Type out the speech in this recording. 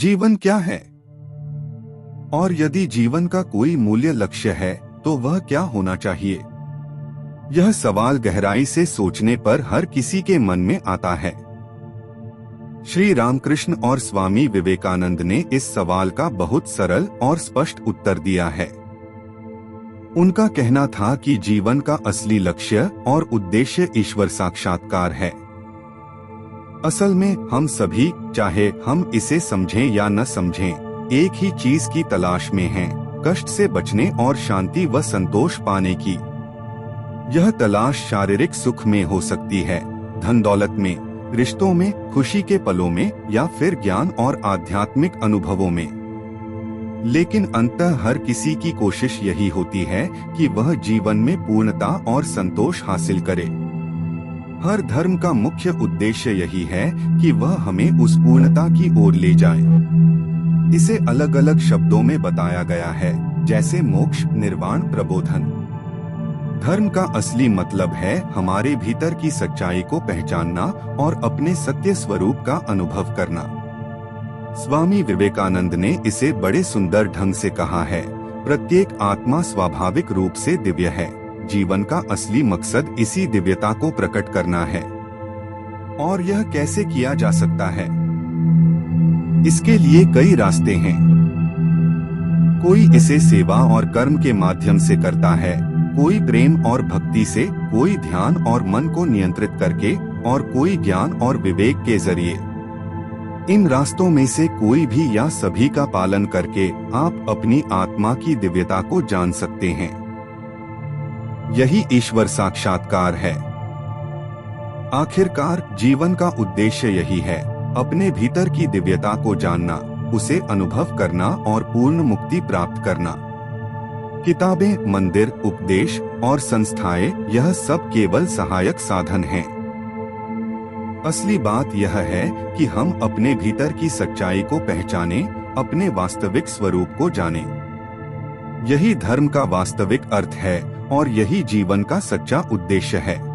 जीवन क्या है, और यदि जीवन का कोई मूल्य लक्ष्य है तो वह क्या होना चाहिए? यह सवाल गहराई से सोचने पर हर किसी के मन में आता है। श्री रामकृष्ण और स्वामी विवेकानंद ने इस सवाल का बहुत सरल और स्पष्ट उत्तर दिया है। उनका कहना था कि जीवन का असली लक्ष्य और उद्देश्य ईश्वर साक्षात्कार है। असल में हम सभी, चाहे हम इसे समझें या न समझें, एक ही चीज की तलाश में हैं, कष्ट से बचने और शांति व संतोष पाने की। यह तलाश शारीरिक सुख में हो सकती है, धन दौलत में, रिश्तों में, खुशी के पलों में, या फिर ज्ञान और आध्यात्मिक अनुभवों में। लेकिन अंततः हर किसी की कोशिश यही होती है कि वह जीवन में पूर्णता और संतोष हासिल करे। हर धर्म का मुख्य उद्देश्य यही है कि वह हमें उस पूर्णता की ओर ले जाए। इसे अलग अलग शब्दों में बताया गया है, जैसे मोक्ष, निर्वाण, प्रबोधन। धर्म का असली मतलब है हमारे भीतर की सच्चाई को पहचानना और अपने सत्य स्वरूप का अनुभव करना। स्वामी विवेकानंद ने इसे बड़े सुंदर ढंग से कहा है, प्रत्येक आत्मा स्वाभाविक रूप से दिव्य है। जीवन का असली मकसद इसी दिव्यता को प्रकट करना है। और यह कैसे किया जा सकता है? इसके लिए कई रास्ते हैं। कोई इसे सेवा और कर्म के माध्यम से करता है, कोई प्रेम और भक्ति से, कोई ध्यान और मन को नियंत्रित करके, और कोई ज्ञान और विवेक के जरिए। इन रास्तों में से कोई भी या सभी का पालन करके आप अपनी आत्मा की दिव्यता को जान सकते हैं। यही ईश्वर साक्षात्कार है। आखिरकार जीवन का उद्देश्य यही है, अपने भीतर की दिव्यता को जानना, उसे अनुभव करना और पूर्ण मुक्ति प्राप्त करना। किताबें, मंदिर, उपदेश और संस्थाएं, यह सब केवल सहायक साधन हैं। असली बात यह है कि हम अपने भीतर की सच्चाई को पहचानें, अपने वास्तविक स्वरूप को जानें। यही धर्म का वास्तविक अर्थ है और यही जीवन का सच्चा उद्देश्य है।